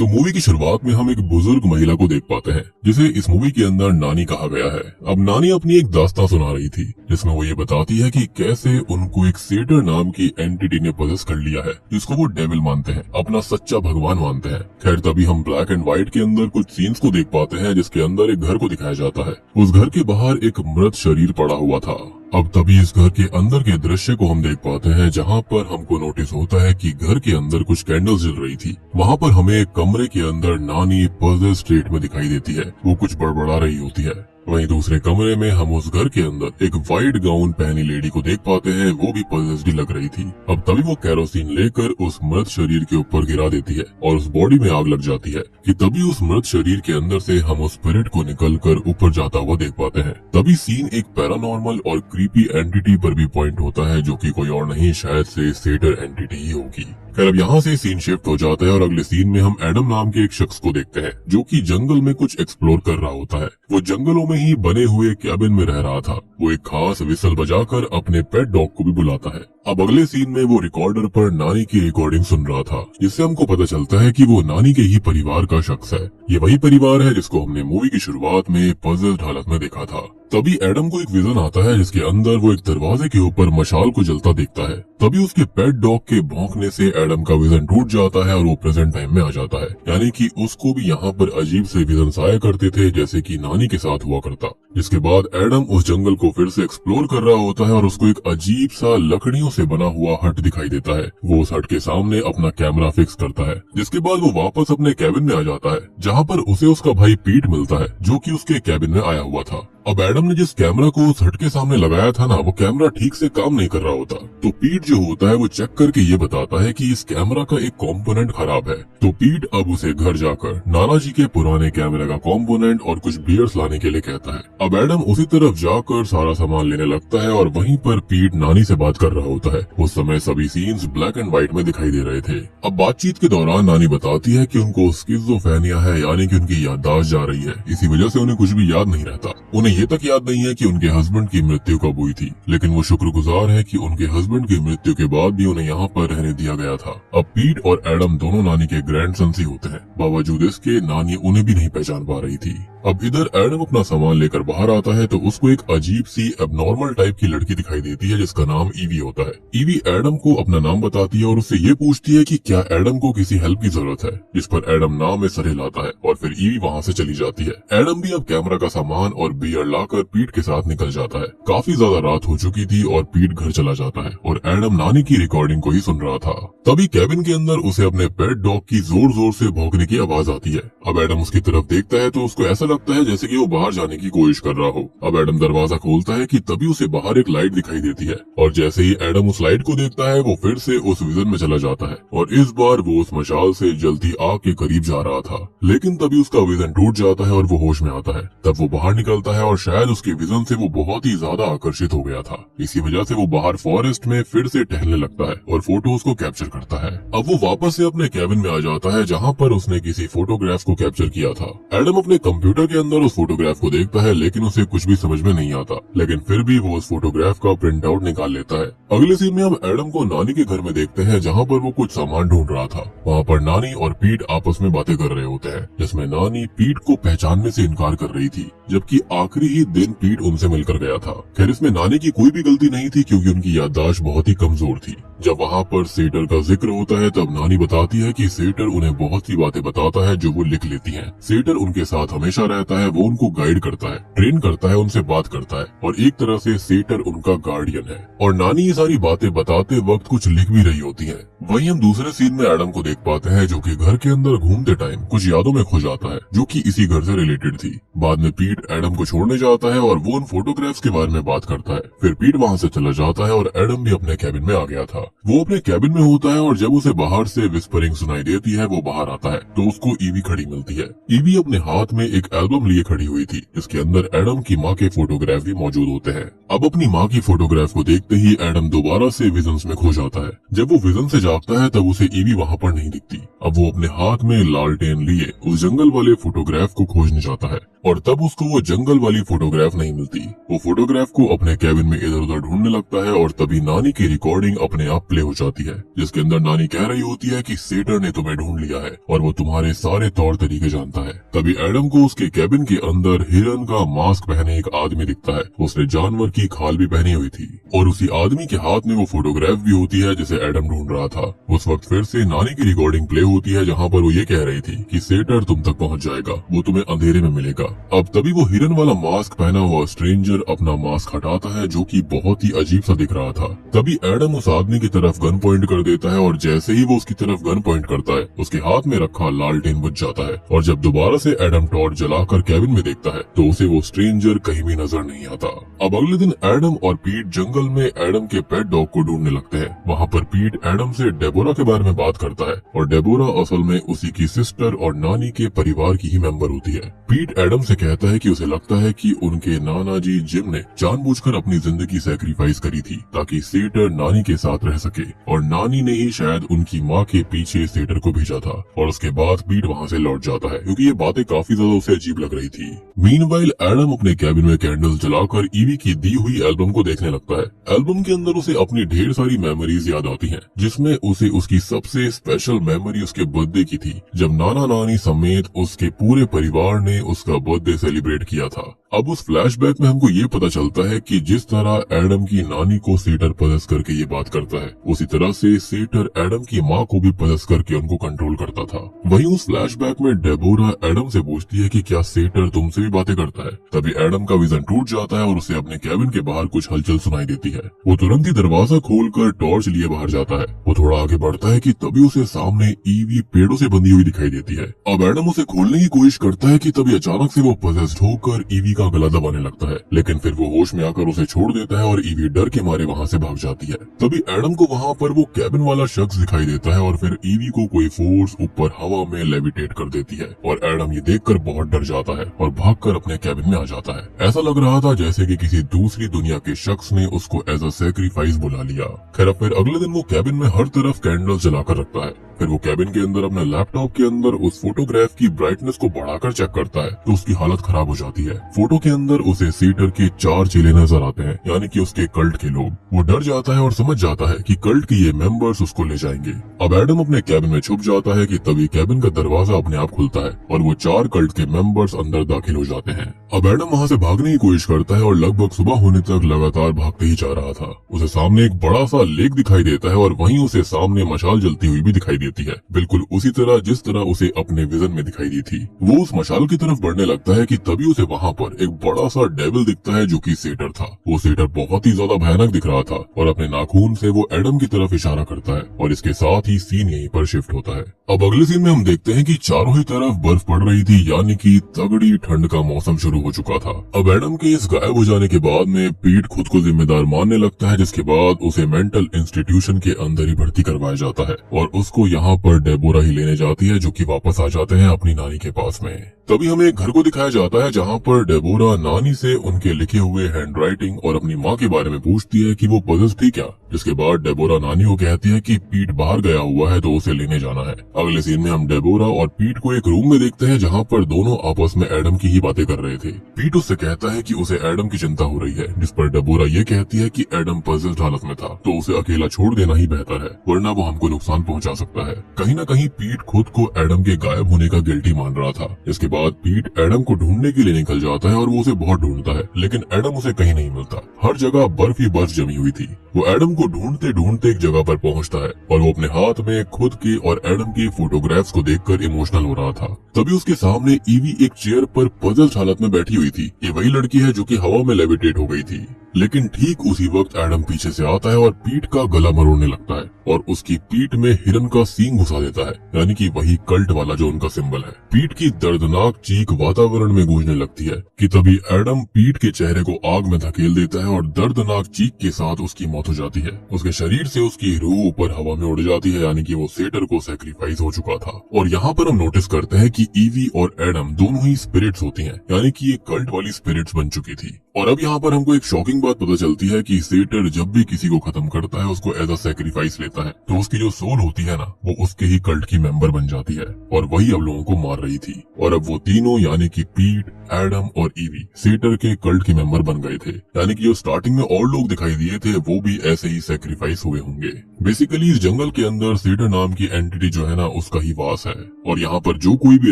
तो मूवी की शुरुआत में हम एक बुजुर्ग महिला को देख पाते हैं जिसे इस मूवी के अंदर नानी कहा गया है। अब नानी अपनी एक दास्तां सुना रही थी जिसमें वो ये बताती है कि कैसे उनको एक सेटर नाम की एंटिटी ने पजेस कर लिया है, जिसको वो डेविल मानते हैं, अपना सच्चा भगवान मानते हैं। खैर तभी हम ब्लैक एंड व्हाइट के अंदर कुछ सीन्स को देख पाते हैं जिसके अंदर एक घर को दिखाया जाता है। उस घर के बाहर एक मृत शरीर पड़ा हुआ था। अब तभी इस घर के अंदर के दृश्य को हम देख पाते हैं जहाँ पर हमको नोटिस होता है कि घर के अंदर कुछ कैंडल्स जल रही थी। वहाँ पर हमें एक कमरे के अंदर नानी पजल स्टेट में दिखाई देती है, वो कुछ बड़बड़ा रही होती है। वहीं दूसरे कमरे में हम उस घर के अंदर एक व्हाइट गाउन पहनी लेडी को देख पाते हैं, वो भी पजेस्ड लग रही थी। अब तभी वो केरोसिन लेकर उस मृत शरीर के ऊपर गिरा देती है और उस बॉडी में आग लग जाती है कि तभी उस मृत शरीर के अंदर से हम उस स्पिरिट को निकलकर ऊपर जाता हुआ देख पाते हैं। तभी सीन एक पैरानॉर्मल और क्रीपी एंटिटी पर भी पॉइंट होता है जो कि कोई और नहीं, शायद से सेटर एंटिटी ही होगी। खैर अब यहाँ से सीन शिफ्ट हो जाता है और अगले सीन में हम एडम नाम के एक शख्स को देखते हैं जो कि जंगल में कुछ एक्सप्लोर कर रहा होता है। वो जंगलों में ही बने हुए कैबिन में रह रहा था। वो एक खास विसल बजाकर अपने पेट डॉग को भी बुलाता है। अब अगले सीन में वो रिकॉर्डर पर नानी की रिकॉर्डिंग सुन रहा था, जिससे हमको पता चलता है कि वो नानी के ही परिवार का शख्स है। ये वही परिवार है जिसको हमने मूवी की शुरुआत में पजल्ड हालत में देखा था। तभी एडम को एक विजन आता है जिसके अंदर वो एक दरवाजे के ऊपर मशाल को जलता देखता है। तभी उसके पेट डॉग के भौंकने से एडम का विजन टूट जाता है और वो प्रेजेंट टाइम में आ जाता है। यानी कि उसको भी यहाँ पर अजीब से विजन आया करते थे जैसे कि नानी के साथ हुआ करता। जिसके बाद एडम उस जंगल को फिर से एक्सप्लोर कर रहा होता है और उसको एक अजीब सा लकड़ियों से बना हुआ हट दिखाई देता है। वो उस हट के सामने अपना कैमरा फिक्स करता है, जिसके बाद वो वापस अपने कैबिन में आ जाता है जहाँ पर उसे उसका भाई पीट मिलता है जो कि उसके कैबिन में आया हुआ था। अब एडम ने जिस कैमरा को उस हट के सामने लगाया था ना, वो कैमरा ठीक से काम नहीं कर रहा होता। तो पीट जो होता है वो चेक करके ये बताता है कि इस कैमरा का एक कंपोनेंट खराब है। तो पीट अब उसे घर जाकर नाना जी के पुराने कैमरे का कंपोनेंट और कुछ बियर्स लाने के लिए कहता है। अब एडम उसी तरफ जाकर सारा सामान लेने लगता है और वहीं पर पीट नानी से बात कर रहा होता है। उस समय सभी सीन्स ब्लैक एंड व्हाइट में दिखाई दे रहे थे। अब बातचीत के दौरान नानी बताती है कि उनको स्किज़ोफ्रेनिया है, यानी कि उनकी याददाश्त जा रही है। इसी वजह से उन्हें कुछ भी याद नहीं रहता। उन्हें ये तक याद नहीं है कि उनके हस्बैंड की मृत्यु कब हुई थी, लेकिन वो शुक्रगुजार है कि उनके हस्बैंड की मृत्यु के बाद भी उन्हें यहाँ पर रहने दिया गया था। अब पीट और एडम दोनों नानी के ग्रैंडसन ही होते हैं, बावजूद इसके नानी उन्हें भी नहीं पहचान पा रही थी। अब इधर एडम अपना सामान लेकर बाहर आता है तो उसको एक अजीब सी एबनॉर्मल टाइप की लड़की दिखाई देती है जिसका नाम ईवी होता है। ईवी एडम को अपना नाम बताती है और उससे ये पूछती है कि क्या एडम को किसी हेल्प की जरूरत है, जिस पर एडम नाम में सर हिलाता है और फिर ईवी वहाँ से चली जाती है। एडम भी अब कैमरा का सामान और बियर लाकर पीट के साथ निकल जाता है। काफी ज्यादा रात हो चुकी थी और पीट घर चला जाता है और एडम नानी की रिकॉर्डिंग को ही सुन रहा था। तभी कैबिन के अंदर उसे अपने पेट डॉग की जोर जोर से भौंकने की आवाज आती है। अब एडम उसकी तरफ देखता है तो उसको ऐसा लगता है जैसे कि वो बाहर जाने की कोशिश कर रहा हो। अब एडम दरवाजा खोलता है कि तभी उसे बाहर एक लाइट दिखाई देती है और जैसे ही एडम उस लाइट को देखता है वो फिर से उस विजन में चला जाता है और इस बार वो उस मशाल से जलती आग के करीब जा रहा था। लेकिन तभी उसका विजन टूट जाता है और वो होश में आता है। तब वो बाहर निकलता है और शायद उसके विजन से वो बहुत ही ज्यादा आकर्षित हो गया था। इसी वजह से वो बाहर फॉरेस्ट में फिर से टहलने लगता है और फोटोज को कैप्चर करता है। अब वो वापस से अपने कैबिन में आ जाता है जहाँ पर उसने किसी फोटोग्राफ को कैप्चर किया था। एडम अपने कंप्यूटर के अंदर उस फोटोग्राफ को देखता है लेकिन उसे कुछ भी समझ में नहीं आता, लेकिन फिर भी वो उस फोटोग्राफ का प्रिंट आउट निकाल लेता है। अगले सीन में हम एडम को नानी के घर में देखते हैं जहाँ पर वो कुछ सामान ढूंढ रहा था। वहाँ पर नानी और पीट आपस में बातें कर रहे होते हैं, जिसमें नानी पीट को पहचानने से इनकार कर रही थी, जबकि आखिरी ही दिन पीट उनसे मिलकर गया था। खैर इसमें नानी की कोई भी गलती नहीं थी क्योंकि उनकी याददाश्त बहुत ही कमजोर थी। जब वहाँ पर सेटर का जिक्र होता है तब नानी बताती है कि सेटर उन्हें बहुत सी बातें बताता है जो वो लिख लेती हैं। सेटर उनके साथ हमेशा रहता है, वो उनको गाइड करता है, ट्रेन करता है, उनसे बात करता है और एक तरह से सेटर उनका गार्डियन है। और नानी ये सारी बातें बताते वक्त कुछ लिख भी रही होती है। वहीं हम दूसरे सीन में एडम को देख पाते हैं जो कि घर के अंदर घूमते टाइम कुछ यादों में खो जाता है जो कि इसी घर से रिलेटेड थी। बाद में पीट एडम को छोड़ने जाता है और वो उन फोटोग्राफ्स के बारे में बात करता है। फिर पीट वहाँ से चला जाता है और एडम भी अपने कैबिन में आ गया था। वो अपने कैबिन में होता है और जब उसे बाहर से विस्परिंग सुनाई देती है वो बाहर आता है तो उसको ईवी खड़ी मिलती है। ईवी अपने हाथ में एक एल्बम लिए खड़ी हुई थी जिसके अंदर एडम की माँ के फोटोग्राफ भी मौजूद होते हैं। अब अपनी माँ की फोटोग्राफ को देखते ही एडम दोबारा से विजन्स में खो जाता है। जब वो विजन से जागता है तब उसे ईवी वहाँ पर नहीं दिखती। अब वो अपने हाथ में लालटेन लिए उस जंगल वाले फोटोग्राफ को खोजने जाता है और तब उसको वो जंगल वाली फोटोग्राफ नहीं मिलती। वो फोटोग्राफ को अपने कैबिन में इधर उधर ढूंढने लगता है और तभी नानी की रिकॉर्डिंग अपने आप प्ले हो जाती है, जिसके अंदर नानी कह रही होती है कि सेटर ने तुम्हें ढूंढ लिया है और वो तुम्हारे सारे तौर तरीके जानता है। तभी एडम को उसके कैबिन के अंदर हिरन का मास्क पहने एक आदमी दिखता है। उसने जानवर की खाल भी पहनी हुई थी और उसी आदमी के हाथ में वो फोटोग्राफ भी होती है जिसे एडम ढूंढ रहा था। उस वक्त फिर से नानी की रिकॉर्डिंग प्ले होती है, जहाँ पर वो ये कह रही थी कि सेटर तुम तक पहुँच जाएगा, वो तुम्हें अंधेरे में मिलेगा। अब तभी वो हिरन वाला मास्क पहना हुआ स्ट्रेंजर अपना मास्क हटाता है, जो कि बहुत ही अजीब सा दिख रहा था। तभी एडम उस आदमी की तरफ गन पॉइंट कर देता है और जैसे ही वो उसकी तरफ गन पॉइंट करता है, उसके हाथ में रखा लालटेन बुझ जाता है और जब दोबारा से एडम टॉर्च जलाकर कैबिन में देखता है तो उसे वो स्ट्रेंजर कहीं भी नजर नहीं आता। अब अगले दिन एडम और पीट जंगल में एडम के पेट डॉग को ढूंढने लगते हैं। वहाँ पर पीट एडम से डेबोरा के बारे में बात करता है और डेबोरा असल में उसी की सिस्टर और नानी के परिवार की ही मेंबर होती है। पीट एडम से कहता है कि उसे लगता है कि उनके नाना जी जिम ने जानबूझकर अपनी जिंदगी सैक्रिफाइस करी थी ताकि सेटर नानी के साथ रह सके और नानी ने ही शायद उनकी माँ के पीछे सेटर को भेजा था। और उसके बाद पीट वहाँ से लौट जाता है क्योंकि ये बातें काफी ज्यादा उसे अजीब लग रही थी। मीनवाइल एडम अपने कैबिन में कैंडल्स जलाकर ईवी की दी हुई एल्बम को देखने लगता है। एल्बम के अंदर उसे अपनी ढेर सारी मेमोरीज याद आती हैं, जिसमें उसे उसकी सबसे स्पेशल मेमोरी उसके बर्थडे की थी, जब नाना नानी समेत उसके पूरे परिवार ने उसका बर्थडे सेलिब्रेट किया था। अब उस फ्लैशबैक में हमको ये पता चलता है कि जिस तरह एडम की नानी को सेटर पजस करके ये बात करता है, उसी तरह से सेटर एडम की माँ को भी पजस करके उनको कंट्रोल करता था। वहीं उस फ्लैशबैक में डेबोरा एडम से पूछती है कि क्या सेटर तुमसे भी बातें करता है। तभी एडम का विजन टूट जाता है और उसे अपने कैबिन के बाहर कुछ हलचल सुनाई देती है। वो तुरंत ही दरवाजा खोलकर टॉर्च लिए बाहर जाता है। वो थोड़ा आगे बढ़ता है कि तभी उसे सामने ईवी पेड़ों से बंधी हुई दिखाई देती है। अब एडम उसे खोलने की कोशिश करता है कि तभी अचानक से वो पजेस्ड होकर ईवी का गला दबाने लगता है, लेकिन फिर वो होश में आकर उसे छोड़ देता है और ईवी डर के मारे वहाँ से भाग जाती है। तभी एडम को वहाँ पर वो कैबिन वाला शख्स दिखाई देता है और फिर ईवी को कोई फोर्स ऊपर हवा में लेविटेट कर देती है और एडम ये देखकर बहुत डर जाता है और भागकर अपने कैबिन में आ जाता है। ऐसा लग रहा था जैसे कि किसी दूसरी दुनिया के शख्स ने उसको एज अ सैक्रिफाइस बुला लिया। खैर फिर अगले दिन वो कैबिन में हर तरफ कैंडल्स जलाकर रखता है। फिर वो कैबिन के अंदर अपने लैपटॉप के अंदर उस फोटोग्राफ की ब्राइटनेस को बढ़ाकर चेक करता है तो उसकी हालत खराब हो जाती है। फोटो के अंदर उसे सेटर के 4 चेले नजर आते हैं, यानी कि उसके कल्ट के लोग। वो डर जाता है और समझ जाता है कि कल्ट के ये मेंबर्स उसको ले जाएंगे। अब एडम अपने कैबिन में छुप जाता है कि तभी कैबिन का दरवाजा अपने आप खुलता है और वो 4 कल्ट के मेंबर्स अंदर दाखिल हो जाते हैं। अब एडम वहाँ से भागने की कोशिश करता है और लगभग सुबह होने तक लगातार भागते ही जा रहा था। उसे सामने एक बड़ा सा लेक दिखाई देता है और वहीं उसे सामने मशाल जलती हुई भी दिखाई देती है, बिल्कुल उसी तरह जिस तरह उसे अपने विजन में दिखाई दी थी। वो उस मशाल की तरफ बढ़ने लगता है कि तभी उसे वहाँ पर एक बड़ा सा डेविल दिखता है जो कि सेटर था। वो सेटर बहुत ही ज्यादा भयानक दिख रहा था और अपने नाखून से वो एडम की तरफ इशारा करता है और इसके साथ ही सीन यहीं पर शिफ्ट होता है। अब अगले सीन में हम देखते हैं कि चारों ही तरफ बर्फ पड़ रही थी, यानी कि तगड़ी ठंड का मौसम शुरू हो चुका था। अब एडम के इस गायब हो जाने के बाद में पीट खुद को जिम्मेदार मानने लगता है, जिसके बाद उसे मेंटल इंस्टीट्यूशन के अंदर ही भर्ती करवाया जाता है और उसको यहाँ पर डेबोरा ही लेने जाती है, जो कि वापस आ जाते हैं अपनी नानी के पास में। तभी हमें एक घर को दिखाया जाता है जहाँ पर डेबोरा नानी से उनके लिखे हुए हैंडराइटिंग और अपनी माँ के बारे में पूछती है कि वो पजल्स थी क्या, जिसके बाद डेबोरा नानी को कहती है कि पीट बाहर गया हुआ है तो उसे लेने जाना है। अगले सीन में हम डेबोरा और पीट को एक रूम में देखते हैं जहाँ पर दोनों आपस में एडम की ही बातें कर रहे थे। पीट उससे कहता है कि उसे एडम की चिंता हो रही है, जिस पर डेबोरा ये कहती है कि एडम पजल्ड हालत में था तो उसे अकेला छोड़ देना ही बेहतर है, वरना वो हमको नुकसान पहुंचा सकता है। कहीं न कहीं पीट खुद को एडम के गायब होने का गिल्टी मान रहा था। इसके बाद पीट एडम को ढूंढने के लिए निकल जाता है और वो उसे बहुत ढूंढता है, लेकिन एडम उसे कहीं नहीं मिलता। हर जगह बर्फ ही बर्फ जमी हुई थी। वो एडम को ढूंढते ढूंढते एक जगह पर पहुंचता है और वो अपने हाथ में खुद के और एडम के फोटोग्राफ्स को देखकर इमोशनल हो रहा था। तभी उसके सामने ईवी एक चेयर पर पजल्ड हालत में बैठी हुई थी। ये वही लड़की है जो कि हवा में लेविटेट हो गई थी। लेकिन ठीक उसी वक्त एडम पीछे से आता है और पीट का गला मरोड़ने लगता है और उसकी पीठ में हिरन का सींग घुसा देता है, यानी कि वही कल्ट वाला जो उनका सिंबल है। पीट की दर्दनाक चीख वातावरण में गूंजने लगती है कि तभी एडम पीट के चेहरे को आग में धकेल देता है और दर्दनाक चीख के साथ उसकी मौत मौत हो जाती है। उसके शरीर से उसकी रूह ऊपर हवा में उड़ जाती है, यानी कि वो सेटर को सैक्रिफाइस हो चुका था। और यहाँ पर हम नोटिस करते हैं कि ईवी और एडम दोनों ही स्पिरिट्स होती हैं, यानी कि ये कल्ट वाली स्पिरिट्स बन चुकी थी। और अब यहाँ पर हमको एक शॉकिंग बात पता चलती है कि सेटर जब भी किसी को खत्म करता है, उसको एज अ सैक्रिफाइस लेता है, तो उसकी जो सोल होती है ना, वो उसके ही कल्ट की मेंबर बन जाती है और वही अब लोगों को मार रही थी। और अब वो तीनों यानी कि पीट, एडम और ईवी सेटर के कल्ट के मेंबर बन गए थे, यानी कि जो स्टार्टिंग में और लोग दिखाई दिए थे वो भी ऐसे ही सैक्रिफाइस हुए होंगे। बेसिकली इस जंगल के अंदर सेटर नाम की एंटिटी जो है ना, उसका ही वास है और यहाँ पर जो कोई भी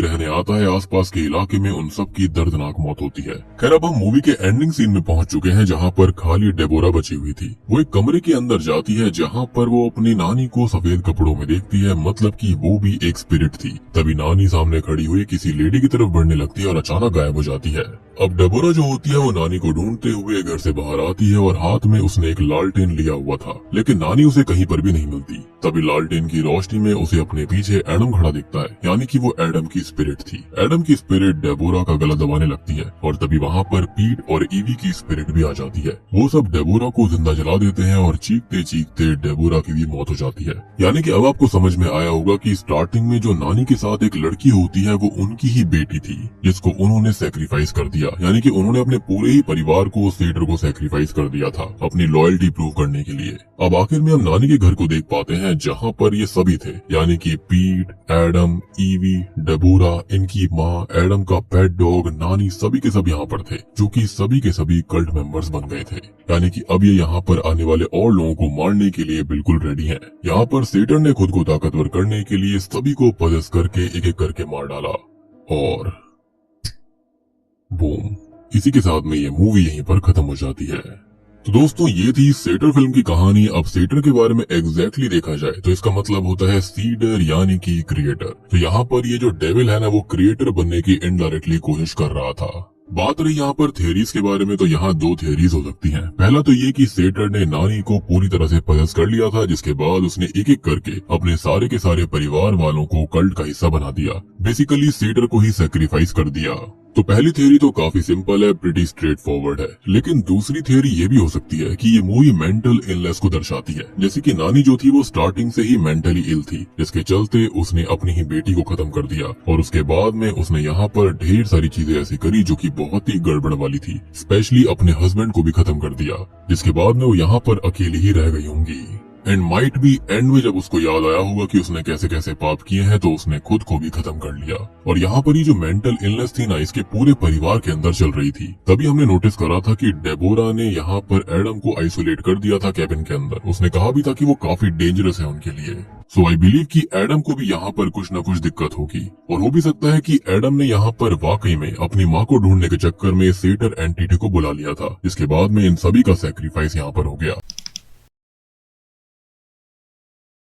रहने आता है आसपास के इलाके में, उन सब की दर्दनाक मौत होती है। खैर अब हम मूवी के एंडिंग सीन में पहुंच चुके हैं, जहाँ पर खाली डेबोरा बची हुई थी। वो एक कमरे के अंदर जाती है जहाँ पर वो अपनी नानी को सफेद कपड़ों में देखती है, मतलब कि वो भी एक स्पिरिट थी। तभी नानी सामने खड़ी हुई किसी लेडी की तरफ बढ़ने लगती है और अचानक गायब हो जाती है। अब डेबोरा जो होती है वो नानी को ढूंढते हुए घर से बाहर आती है और हाथ में उसने एक लालटेन लिया हुआ था, लेकिन नानी उसे कहीं पर भी नहीं मिलती। तभी लालटेन की रोशनी में उसे अपने पीछे एडम खड़ा दिखता है, यानी कि वो एडम की स्पिरिट थी। एडम की स्पिरिट डेबोरा का गला दबाने लगती है और तभी वहाँ पर पीट और ईवी की स्पिरिट भी आ जाती है। वो सब डेबोरा को जिंदा जला देते हैं और चीखते चीखते डेबोरा की भी मौत हो जाती है। यानी कि अब आपको समझ में आया होगा कि स्टार्टिंग में जो नानी के साथ एक लड़की होती है वो उनकी ही बेटी थी, जिसको उन्होंने सैक्रिफाइस कर दिया, यानी कि उन्होंने अपने पूरे ही परिवार को सेटर को सैक्रिफाइस कर दिया था अपनी लॉयल्टी प्रूव करने के लिए। अब आखिर में हम नानी के घर को देख पाते हैं जहाँ पर ये सभी थे, यानी कि पीट, एडम, ईवी, डेबोरा, इनकी माँ, एडम का पेट डॉग, नानी, सभी के सब यहाँ पर थे, जो कि सभी के सभी कल्ट मेंबर्स बन गए थे। यानी कि अब ये यहाँ पर आने वाले और लोगों को मारने के लिए बिल्कुल रेडी हैं। यहाँ पर सेटर ने खुद को ताकतवर करने के लिए सभी को पजेस करके एक एक करके मार डाला और बूम, इसी के साथ में ये मूवी यहीं पर खत्म हो जाती है। तो दोस्तों ये थी सेटर फिल्म की कहानी। अब सेटर के बारे में एग्जैक्टली देखा जाए तो इसका मतलब होता है सीडर, यानी कि क्रिएटर। तो यहाँ पर ये जो डेविल है ना, वो क्रिएटर बनने की इनडायरेक्टली कोशिश कर रहा था। बात रही यहाँ पर थ्योरीज के बारे में, तो यहाँ दो थ्योरीज हो सकती हैं। पहला तो ये कि सेटर ने नानी को पूरी तरह से पजेस कर लिया था, जिसके बाद उसने एक एक करके अपने सारे के सारे परिवार वालों को कल्ट का हिस्सा बना दिया। बेसिकली सेटर को ही सैक्रिफाइस कर दिया। तो पहली थ्योरी तो काफी सिंपल है, प्रीटी स्ट्रेट फॉरवर्ड है। लेकिन दूसरी थ्योरी ये भी हो सकती है कि ये मूवी मेंटल इलनेस को दर्शाती है, जैसे कि नानी जो थी वो स्टार्टिंग से ही मेंटली इल थी, जिसके चलते उसने अपनी ही बेटी को खत्म कर दिया और उसके बाद में उसने यहाँ पर ढेर सारी चीजें ऐसी करी जो कि बहुत ही गड़बड़ वाली थी। स्पेशली अपने हस्बैंड को भी खत्म कर दिया, जिसके बाद में वो यहाँ पर अकेली ही रह गई होंगी। एंड माइट बी एंड में जब उसको याद आया होगा कि उसने कैसे कैसे पाप किए हैं, तो उसने खुद को भी खत्म कर लिया। और यहाँ पर ये जो मेंटल इलनेस थी ना, इसके पूरे परिवार के अंदर चल रही थी। तभी हमने नोटिस करा था कि डेबोरा ने यहाँ पर एडम को आइसोलेट कर दिया था कैबिन के अंदर। उसने कहा भी था कि वो काफी डेंजरस है उनके लिए। सो आई बिलीव कि एडम को भी यहाँ पर कुछ न कुछ दिक्कत होगी, और हो भी सकता है कि एडम ने यहाँ पर वाकई में अपनी माँ को ढूंढने के चक्कर में सेटर एंटिटी को बुला लिया था, जिसके बाद में इन सभी का सैक्रिफाइस यहाँ पर हो गया।